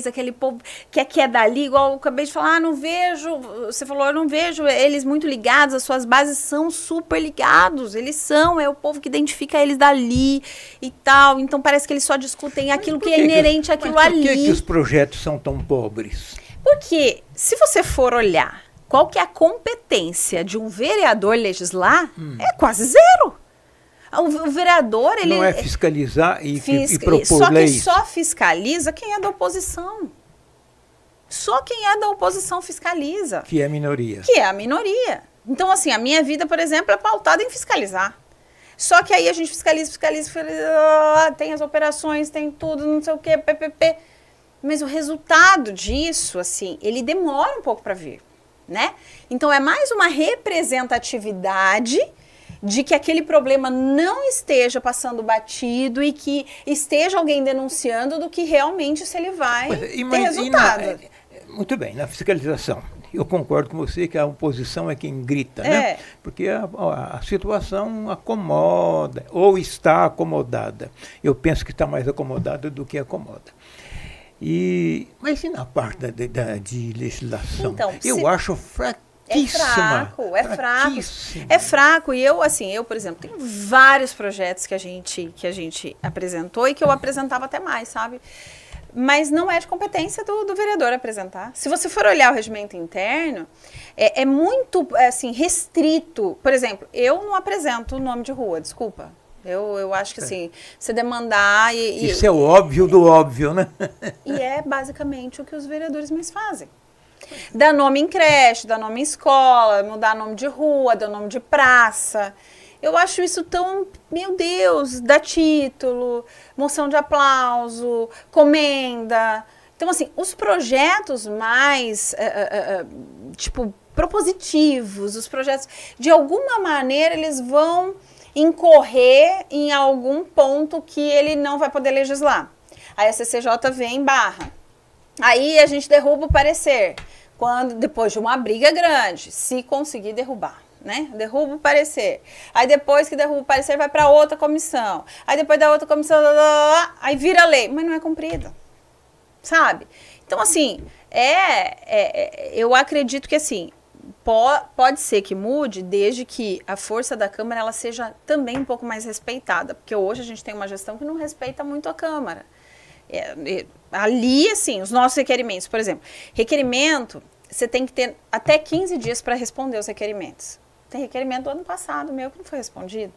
aquele povo que é dali, igual eu acabei de falar, não vejo, você falou, eu não vejo eles muito ligados, as suas bases são super ligados, é o povo que identifica eles dali e tal, então parece que eles só discutem aquilo que é inerente àquilo ali. Por que os projetos são tão pobres? Porque, se você for olhar qual que é a competência de um vereador legislar, é quase zero. O vereador, ele... Não é fiscalizar e propor leis. Só fiscaliza quem é da oposição. Só quem é da oposição fiscaliza. Que é a minoria. Que é a minoria. Então, assim, a minha vida, por exemplo, é pautada em fiscalizar. Só que aí a gente fiscaliza, tem as operações, tem tudo, não sei o quê, PPP. Mas o resultado disso, assim, ele demora um pouco para vir. Né? Então é mais uma representatividade de que aquele problema não esteja passando batido e que esteja alguém denunciando do que realmente se ele vai ter resultado. Muito bem, na fiscalização. Eu concordo com você que a oposição é quem grita, né? Porque a situação acomoda, ou está acomodada. Eu penso que está mais acomodada do que acomoda. Mas e na parte de legislação? Então, eu acho fraquíssima. É fraco. E eu, por exemplo, tenho vários projetos que a gente apresentou e que eu apresentava até mais, sabe? Mas não é de competência do vereador apresentar. Se você for olhar o regimento interno, é muito assim, restrito. Por exemplo, eu não apresento o nome de rua, desculpa. Eu acho que assim, você demandar Isso é o óbvio do óbvio, né? E é basicamente o que os vereadores mais fazem. Dar nome em creche, dar nome em escola, mudar nome de rua, dar nome de praça. Eu acho isso tão, meu Deus, dá título, moção de aplauso, comenda. Então, assim, os projetos mais, propositivos, os projetos, de alguma maneira, eles vão incorrer em algum ponto que ele não vai poder legislar. Aí a CCJ vem e barra. Aí a gente derruba o parecer, depois de uma briga grande, se conseguir derrubar, né? Derruba o parecer. Aí depois que derruba o parecer, vai para outra comissão. Aí depois da outra comissão, aí vira lei, mas não é cumprida, sabe? Então, assim, eu acredito que, assim, pode ser que mude, desde que a força da Câmara ela seja também um pouco mais respeitada, porque hoje a gente tem uma gestão que não respeita muito a Câmara. Ali, assim, os nossos requerimentos, por exemplo, requerimento, você tem que ter até 15 dias para responder os requerimentos. Tem requerimento do ano passado meu que não foi respondido.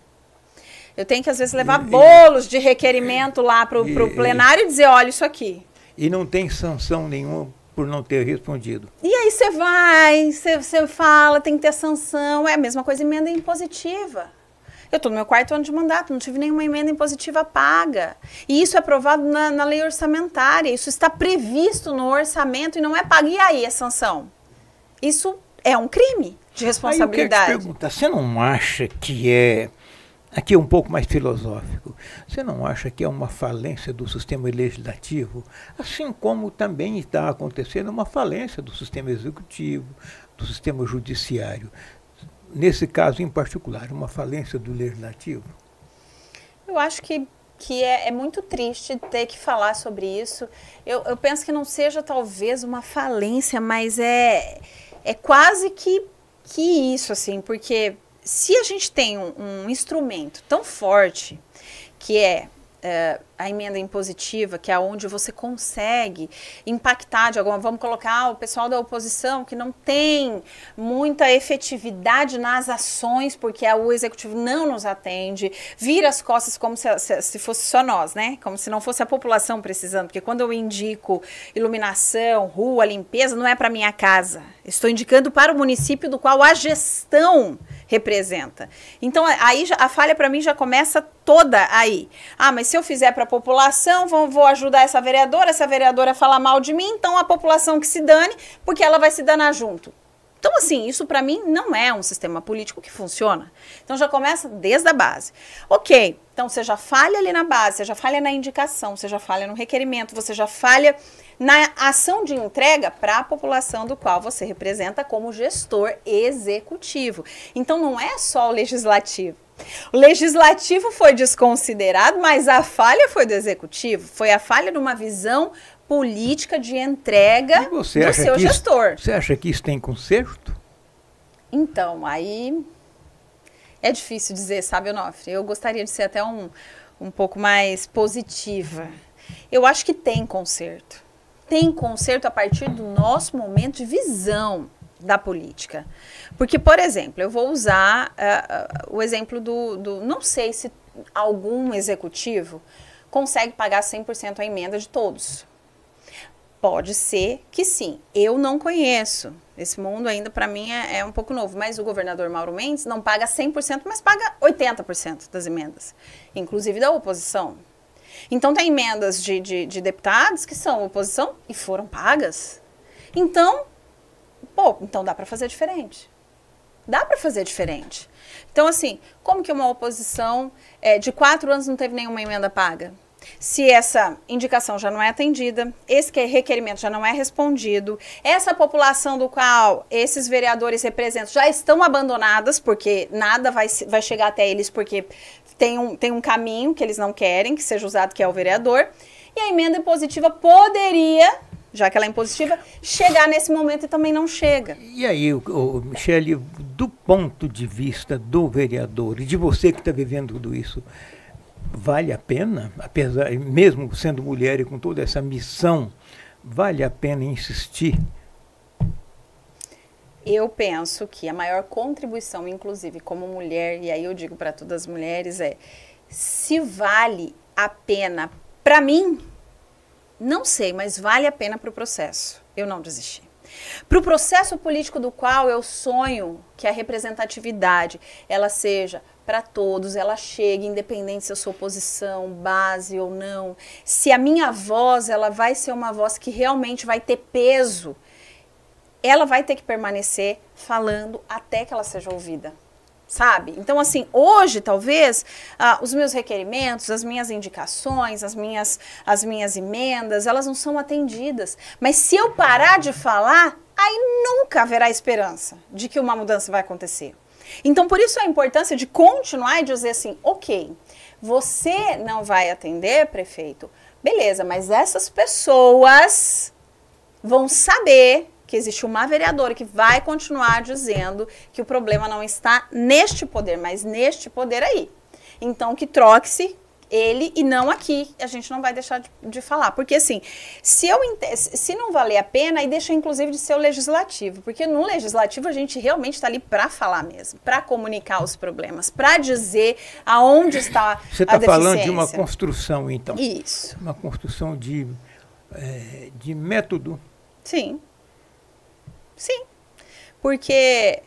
Eu tenho que, às vezes, levar bolos de requerimento lá para o plenário e dizer, olha, isso aqui. E não tem sanção nenhuma por não ter respondido. E aí você fala, tem que ter sanção. É a mesma coisa, emenda impositiva. Eu estou no meu 4º ano de mandato, não tive nenhuma emenda impositiva paga. E isso é aprovado na lei orçamentária, isso está previsto no orçamento e não é pago. E aí a sanção? Isso é um crime de responsabilidade. Aí eu quero te perguntar, você não acha que aqui é um pouco mais filosófico, você não acha que é uma falência do sistema legislativo, assim como também está acontecendo uma falência do sistema executivo, do sistema judiciário? Nesse caso em particular, uma falência do legislativo? Eu acho que que é muito triste ter que falar sobre isso. Eu penso que não seja talvez uma falência, mas é quase que isso, assim, porque se a gente tem um instrumento tão forte, que é a emenda impositiva, que é onde você consegue impactar de alguma... Vamos colocar o pessoal da oposição que não tem muita efetividade nas ações, porque o executivo não nos atende, vira as costas como se fosse só nós, né? Como se não fosse a população precisando, porque quando eu indico iluminação, rua, limpeza, não é para minha casa. Estou indicando para o município do qual a gestão representa. Então, aí a falha para mim já começa toda aí. Ah, mas se eu fizer para a população, vou ajudar essa vereadora fala mal de mim, então a população que se dane, porque ela vai se danar junto. Então, assim, isso para mim não é um sistema político que funciona. Então, já começa desde a base. Ok, então você já falha ali na base, você já falha na indicação, você já falha no requerimento, você já falha na ação de entrega para a população do qual você representa como gestor executivo. Então, não é só o legislativo. O legislativo foi desconsiderado, mas a falha foi do executivo, foi a falha de uma visão política de entrega do seu gestor. Você acha que isso tem conserto? Então, aí é difícil dizer, sabe, Onofre? Eu gostaria de ser até um pouco mais positiva. Eu acho que tem conserto. Tem conserto a partir do nosso momento de visão da política. Porque, por exemplo, eu vou usar o exemplo do... Não sei se algum executivo consegue pagar 100% a emenda de todos. Pode ser que sim. Eu não conheço. Esse mundo ainda, para mim, é um pouco novo. Mas o governador Mauro Mendes não paga 100%, mas paga 80% das emendas. Inclusive da oposição. Então, tem emendas de deputados que são oposição e foram pagas. Então, então dá para fazer diferente. Dá para fazer diferente. Então, assim, como que uma oposição de 4 anos não teve nenhuma emenda paga? Se essa indicação já não é atendida, esse requerimento já não é respondido, essa população do qual esses vereadores representam já estão abandonadas, porque nada vai chegar até eles, porque tem um caminho que eles não querem que seja usado, que é o vereador, e a emenda impositiva poderia, já que ela é impositiva, chegar nesse momento e também não chega. E aí, Michele, do ponto de vista do vereador e de você que está vivendo tudo isso, vale a pena, apesar, mesmo sendo mulher e com toda essa missão, vale a pena insistir? Eu penso que a maior contribuição, inclusive como mulher, e aí eu digo para todas as mulheres, se vale a pena para mim, não sei, mas vale a pena para o processo. Eu não desisti. Para o processo político do qual eu sonho que a representatividade ela seja para todos, ela chegue, independente se eu sou oposição, base ou não, se a minha voz ela vai ser uma voz que realmente vai ter peso, ela vai ter que permanecer falando até que ela seja ouvida. Sabe? Então, assim, hoje, talvez, os meus requerimentos, as minhas indicações, as minhas emendas, elas não são atendidas. Mas se eu parar de falar, aí nunca haverá esperança de que uma mudança vai acontecer. Então, por isso a importância de continuar e dizer assim, ok, você não vai atender, prefeito, beleza, mas essas pessoas vão saber que existe uma vereadora que vai continuar dizendo que o problema não está neste poder, mas neste poder aí. Então, que troque-se ele e não aqui. A gente não vai deixar de falar. Porque, assim, se não valer a pena, aí deixa, inclusive, de ser o legislativo. Porque no legislativo a gente realmente está ali para falar mesmo, para comunicar os problemas, para dizer aonde está a deficiência. Você está falando de uma construção, então. Isso. Uma construção de método. Sim. Sim, porque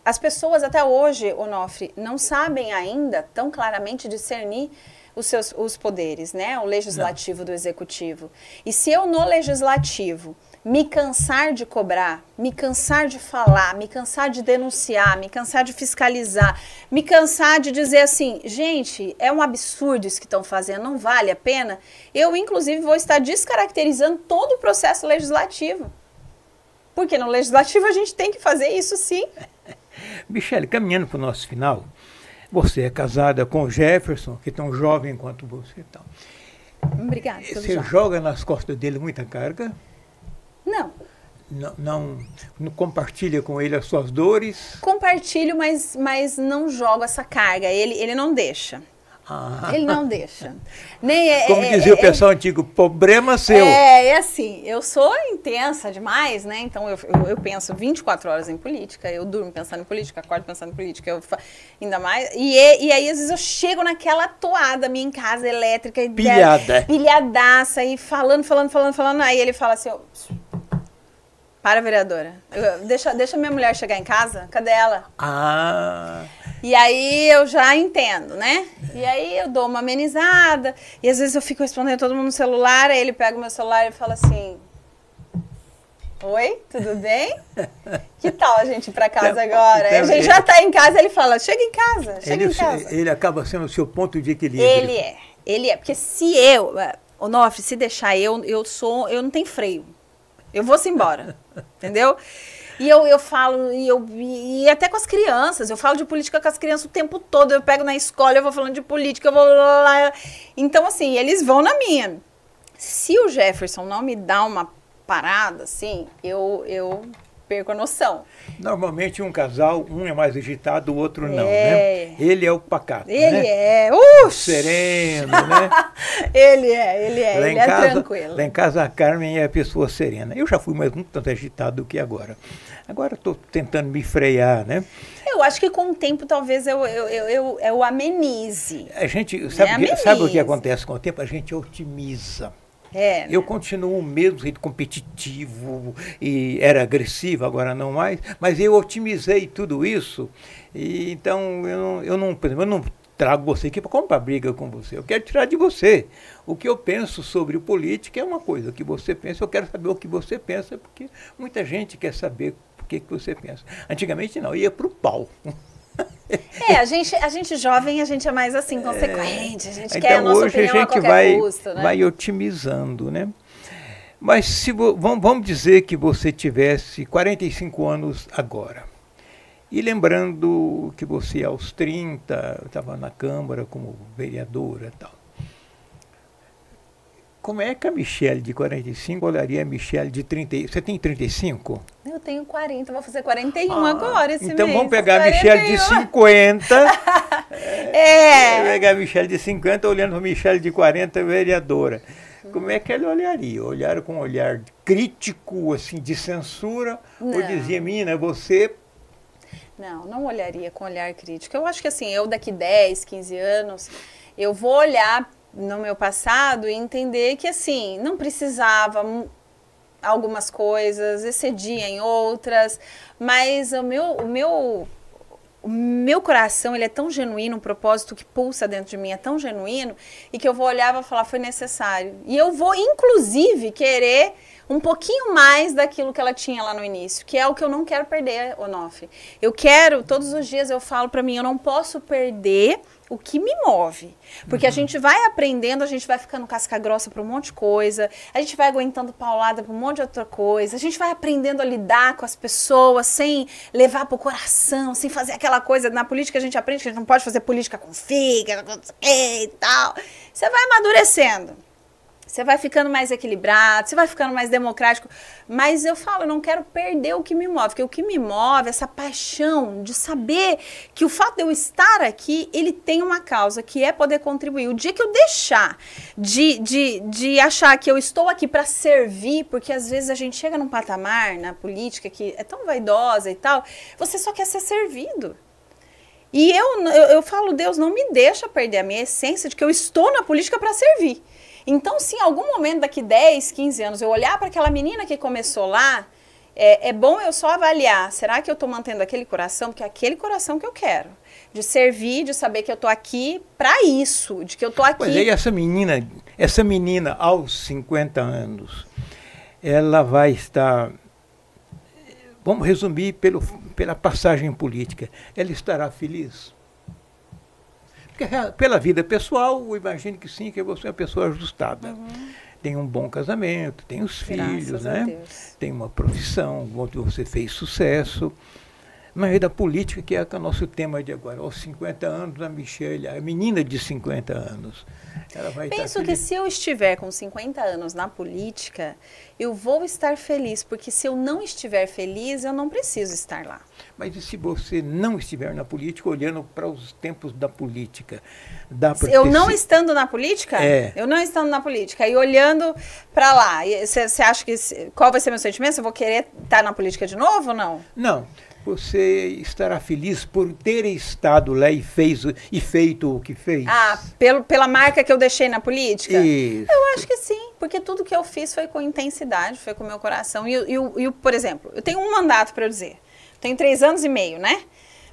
as pessoas até hoje, Onofre, não sabem ainda tão claramente discernir os poderes, né? O legislativo do executivo. E se eu no legislativo me cansar de cobrar, me cansar de falar, me cansar de denunciar, me cansar de fiscalizar, me cansar de dizer assim, gente, é um absurdo isso que estão fazendo, não vale a pena, eu inclusive vou estar descaracterizando todo o processo legislativo. Porque no legislativo a gente tem que fazer isso sim. Michele, caminhando para o nosso final, Você é casada com o Jefferson, que é tão jovem quanto você. Então. Obrigada. Você joga nas costas dele muita carga? Não. Não compartilha com ele as suas dores? Compartilho, mas não jogo essa carga. Ele não deixa. Ele não deixa. Como dizia o pessoal antigo, problema seu. É assim, eu sou intensa demais, né? Então eu penso 24 horas em política, eu durmo pensando em política, acordo pensando em política, ainda mais. E aí, às vezes, eu chego naquela toada minha em casa, elétrica, pilhadaça, e falando, aí ele fala assim, para, vereadora, deixa minha mulher chegar em casa, cadê ela? E aí eu já entendo, né? E aí eu dou uma amenizada, e às vezes eu fico respondendo todo mundo no celular, aí ele pega o meu celular e fala assim, oi, tudo bem? Que tal a gente ir pra casa agora? Então, a gente já tá em casa, ele fala, chega em casa. Ele acaba sendo o seu ponto de equilíbrio. Ele é, porque se Onofre, se deixar eu não tenho freio. Eu vou-se embora, entendeu? E eu falo, e até com as crianças, eu falo de política com as crianças o tempo todo, eu pego na escola, eu vou falando de política, eu vou lá. Então, assim, eles vão na minha. Se o Jefferson não me dá uma parada, assim, eu perco a noção. Normalmente um casal, um é mais agitado, o outro não, né? Ele é o pacato, ele né? é, sereno, né? ele é tranquilo. Lá em casa a Carmen é a pessoa serena. Eu já fui mais um tanto agitado do que agora. Agora estou tentando me frear, né? Eu acho que com o tempo talvez eu amenize. A gente, sabe o que acontece com o tempo? A gente otimiza. Né? Eu continuo o mesmo jeito competitivo e era agressivo, agora não mais, mas eu otimizei tudo isso, e então eu não trago você aqui para comprar briga com você, eu quero tirar de você. O que eu penso sobre política é uma coisa, o que você pensa, eu quero saber o que você pensa, porque muita gente quer saber o que você pensa. Antigamente não, ia para o pau. A gente jovem, a gente é mais assim, consequente, a gente então, quer a nossa hoje opinião a gente a qualquer custo, né? vai otimizando, né? Mas se vamos dizer que você tivesse 45 anos agora, e lembrando que você aos 30 estava na Câmara como vereadora e tal, como é que a Michele de 45 olharia a Michele de 30? Você tem 35? Eu tenho 40, vou fazer 41 agora esse então mês. Vamos pegar 41. A Michele de 50. Pegar a Michele de 50 olhando para a Michele de 40, vereadora. Como é que ela olharia? Olhar com um olhar crítico, assim, de censura? Não. Ou dizia, menina, você... Não olharia com olhar crítico. Eu acho que assim, eu daqui 10, 15 anos, eu vou olhar no meu passado e entender que assim, não precisava algumas coisas, excedia em outras, mas o meu coração, ele é tão genuíno, o propósito que pulsa dentro de mim é tão genuíno, e que eu vou olhar e vou falar, foi necessário. E eu vou, inclusive, querer um pouquinho mais daquilo que ela tinha lá no início, que é o que eu não quero perder, Onofre. Eu quero, todos os dias eu falo pra mim, eu não posso perder o que me move. Porque a gente vai aprendendo, a gente vai ficando casca grossa para um monte de coisa, a gente vai aguentando paulada para um monte de outra coisa, a gente vai aprendendo a lidar com as pessoas sem levar pro coração, sem fazer aquela coisa. Na política a gente aprende que a gente não pode fazer política com figa, e tal. Você vai amadurecendo. Você vai ficando mais equilibrado, você vai ficando mais democrático. Mas eu falo, eu não quero perder o que me move. Porque o que me move é essa paixão de saber que o fato de eu estar aqui, ele tem uma causa, que é poder contribuir. O dia que eu deixar de achar que eu estou aqui para servir, porque às vezes a gente chega num patamar na política que é tão vaidosa e tal, você só quer ser servido. E eu falo, Deus, não me deixa perder a minha essência de que eu estou na política para servir. Então, se em algum momento daqui 10, 15 anos eu olhar para aquela menina que começou lá, é bom eu só avaliar, será que eu estou mantendo aquele coração? Porque é aquele coração que eu quero, de servir, de saber que eu estou aqui para isso, de que eu estou aqui... Pois é, e essa menina aos 50 anos, ela vai estar, vamos resumir pela passagem política, ela estará feliz? Pela vida pessoal, eu imagino que sim, que você é uma pessoa ajustada. Tem um bom casamento, tem os filhos, né? Tem uma profissão, onde você fez sucesso. mas é da política, que é o nosso tema de agora. Aos 50 anos, a Michele, a menina de 50 anos, ela vai estar Penso que se eu estiver com 50 anos na política, eu vou estar feliz, porque se eu não estiver feliz, eu não preciso estar lá. Mas e se você não estiver na política, olhando para os tempos da política? Dá para eu não estando na política? É. Eu não estando na política e olhando para lá, você acha que... Qual vai ser meu sentimento? Eu vou querer estar na política de novo ou não? Não. Você estará feliz por ter estado lá e feito o que fez? Ah, pela marca que eu deixei na política? Isso. Eu acho que sim, porque tudo que eu fiz foi com intensidade, foi com o meu coração. E, por exemplo, eu tenho um mandato para eu dizer. Tenho 3 anos e meio, né?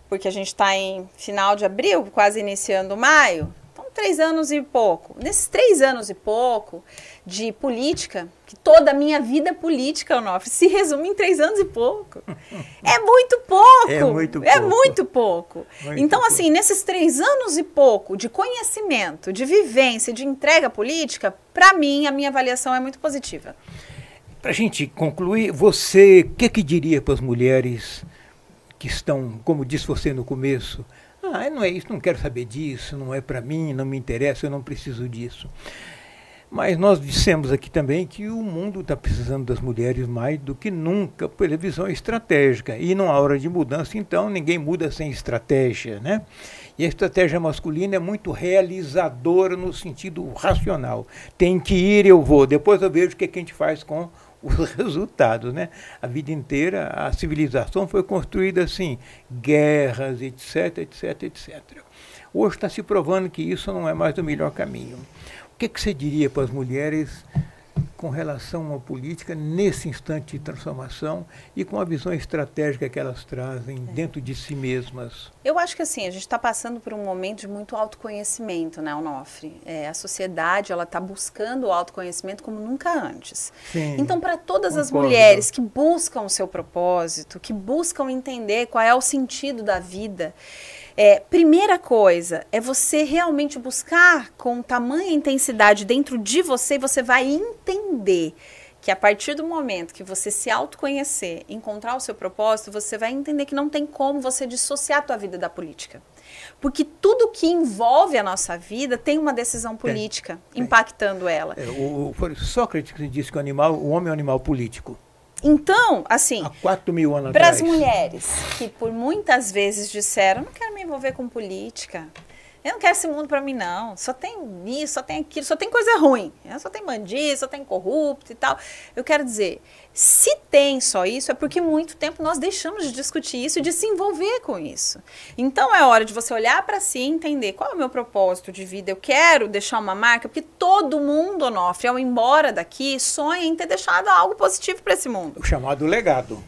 Porque a gente está em final de abril, quase iniciando maio. Então, 3 anos e pouco. Nesses 3 anos e pouco de política, que toda a minha vida política, Onofre, se resume em 3 anos e pouco. É muito pouco. É muito pouco. É muito pouco. Muito então, pouco. assim, nesses 3 anos e pouco de conhecimento, de vivência, de entrega política, para mim, a minha avaliação é muito positiva. Para a gente concluir, você, o que diria para as mulheres que estão, como disse você no começo, não é isso, não quero saber disso, não é para mim, não me interessa, eu não preciso disso. Mas nós dissemos aqui também que o mundo está precisando das mulheres mais do que nunca, pela visão estratégica. E numa hora de mudança, então, ninguém muda sem estratégia, né? E a estratégia masculina é muito realizadora no sentido racional. Tem que ir, eu vou. Depois eu vejo o que a gente faz com os resultados, né? A vida inteira, a civilização foi construída assim, guerras, etc, etc, etc. Hoje está se provando que isso não é mais o melhor caminho. O que você diria para as mulheres com relação à política nesse instante de transformação e com a visão estratégica que elas trazem dentro de si mesmas? Eu acho que assim, a gente está passando por um momento de muito autoconhecimento, né, Onofre? A sociedade, ela está buscando o autoconhecimento como nunca antes. Sim, então, para todas as concordo. mulheres que buscam o seu propósito, que buscam entender qual é o sentido da vida, primeira coisa é você realmente buscar com tamanha intensidade dentro de você, e você vai entender que a partir do momento que você se autoconhecer, encontrar o seu propósito, você vai entender que não tem como você dissociar a tua vida da política. Porque tudo que envolve a nossa vida tem uma decisão política impactando ela. Foi Sócrates que disse que o homem é um animal político. Então, assim, há 4.000 anos para atrás. as mulheres que por muitas vezes disseram, não quero me envolver com política, eu não quero esse mundo para mim não, só tem isso, só tem aquilo, só tem coisa ruim, só tem bandido, só tem corrupto e tal. Eu quero dizer, se tem só isso, é porque muito tempo nós deixamos de discutir isso e de se envolver com isso. Então é hora de você olhar para si e entender qual é o meu propósito de vida. Eu quero deixar uma marca, porque todo mundo, Onofre, ao ir embora daqui, sonha em ter deixado algo positivo para esse mundo. O chamado legado.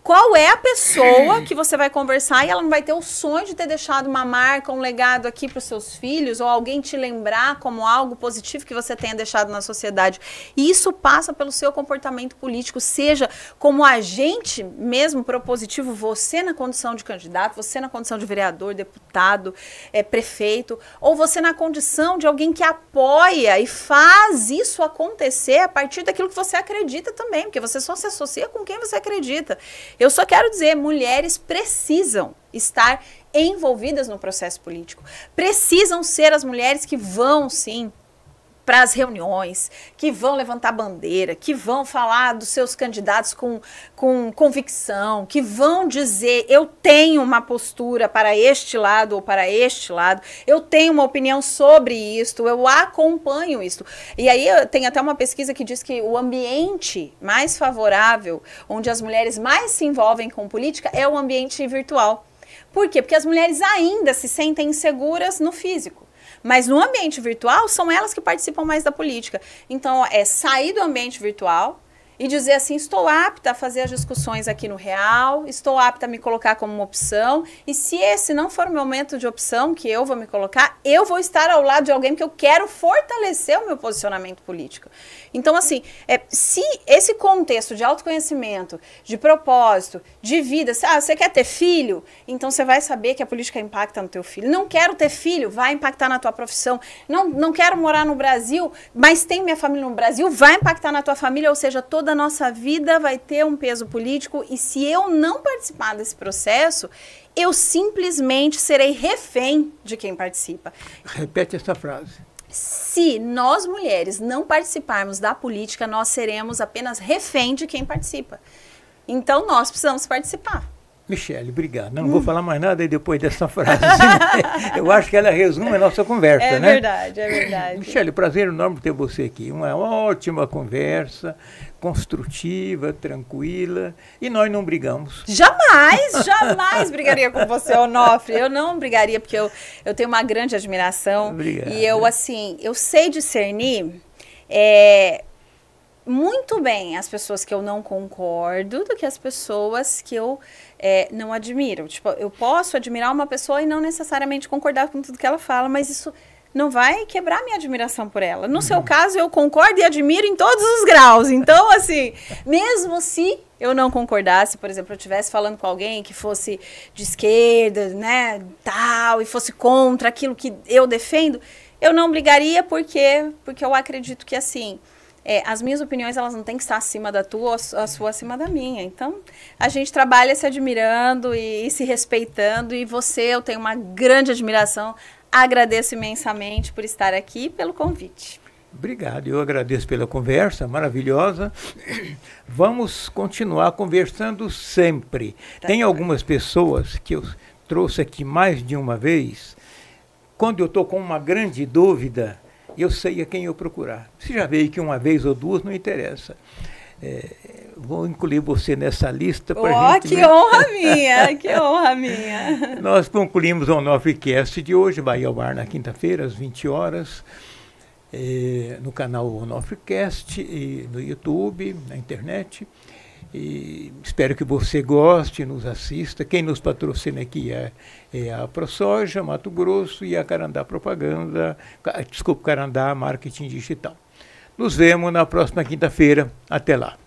Qual é a pessoa que você vai conversar e ela não vai ter o sonho de ter deixado uma marca, um legado aqui para os seus filhos, ou alguém te lembrar como algo positivo que você tenha deixado na sociedade? E isso passa pelo seu comportamento político, seja como agente mesmo propositivo, você na condição de candidato, você na condição de vereador, deputado, prefeito, ou você na condição de alguém que apoia e faz isso acontecer a partir daquilo que você acredita também, porque você só se associa com quem você acredita. Eu só quero dizer, mulheres precisam estar envolvidas no processo político. Precisam ser as mulheres que vão, sim, para as reuniões, que vão levantar bandeira, que vão falar dos seus candidatos com convicção, que vão dizer, eu tenho uma postura para este lado ou para este lado, eu tenho uma opinião sobre isto, eu acompanho isto. E aí tem até uma pesquisa que diz que o ambiente mais favorável, onde as mulheres mais se envolvem com política, é o ambiente virtual. Por quê? Porque as mulheres ainda se sentem inseguras no físico. Mas no ambiente virtual, são elas que participam mais da política. Então, é sair do ambiente virtual e dizer assim, estou apta a fazer as discussões aqui no real, estou apta a me colocar como uma opção, e se esse não for o meu momento de opção, que eu vou me colocar, eu vou estar ao lado de alguém que eu quero fortalecer o meu posicionamento político. Então, assim, se esse contexto de autoconhecimento, de propósito, de vida, você quer ter filho? Então você vai saber que a política impacta no teu filho. Não quero ter filho, vai impactar na tua profissão. Não quero morar no Brasil, mas tenho minha família no Brasil, vai impactar na tua família, ou seja, toda toda a nossa vida vai ter um peso político e se eu não participar desse processo, eu simplesmente serei refém de quem participa. Repete essa frase. Se nós mulheres não participarmos da política, nós seremos apenas refém de quem participa. Então, nós precisamos participar. Michele, obrigado. Não vou falar mais nada aí depois dessa frase. Eu acho que ela resume a nossa conversa, né? É verdade, é verdade. Michele, prazer enorme ter você aqui. Uma ótima conversa, construtiva, tranquila. E nós não brigamos. Jamais brigaria com você, Onofre. Eu não brigaria, porque eu tenho uma grande admiração. Obrigado. E eu sei discernir muito bem as pessoas que eu não concordo do que as pessoas que eu não admiro. Tipo, eu posso admirar uma pessoa e não necessariamente concordar com tudo que ela fala, mas isso não vai quebrar minha admiração por ela. No seu caso, eu concordo e admiro em todos os graus. Então, assim, mesmo se eu não concordasse, por exemplo, eu estivesse falando com alguém que fosse de esquerda, né, tal, e fosse contra aquilo que eu defendo, eu não brigaria porque eu acredito que, assim, as minhas opiniões, elas não têm que estar acima da tua, a sua acima da minha. Então, a gente trabalha se admirando e se respeitando. E você, eu tenho uma grande admiração. Agradeço imensamente por estar aqui e pelo convite. Obrigado, eu agradeço pela conversa maravilhosa. Vamos continuar conversando sempre. Tem algumas pessoas que eu trouxe aqui mais de uma vez. Quando eu estou com uma grande dúvida, eu sei a quem eu procurar. Se já veio que uma vez ou duas, não interessa. Vou incluir você nessa lista para gente... Que honra minha, que honra minha. Nós concluímos o Onofrecast de hoje, vai ao ar na quinta-feira, às 20 horas, no canal Onofrecast, e no YouTube, na internet. E espero que você goste, nos assista. Quem nos patrocina aqui é a ProSoja, Mato Grosso, e a Carandá Propaganda, Carandá Marketing Digital. Nos vemos na próxima quinta-feira. Até lá.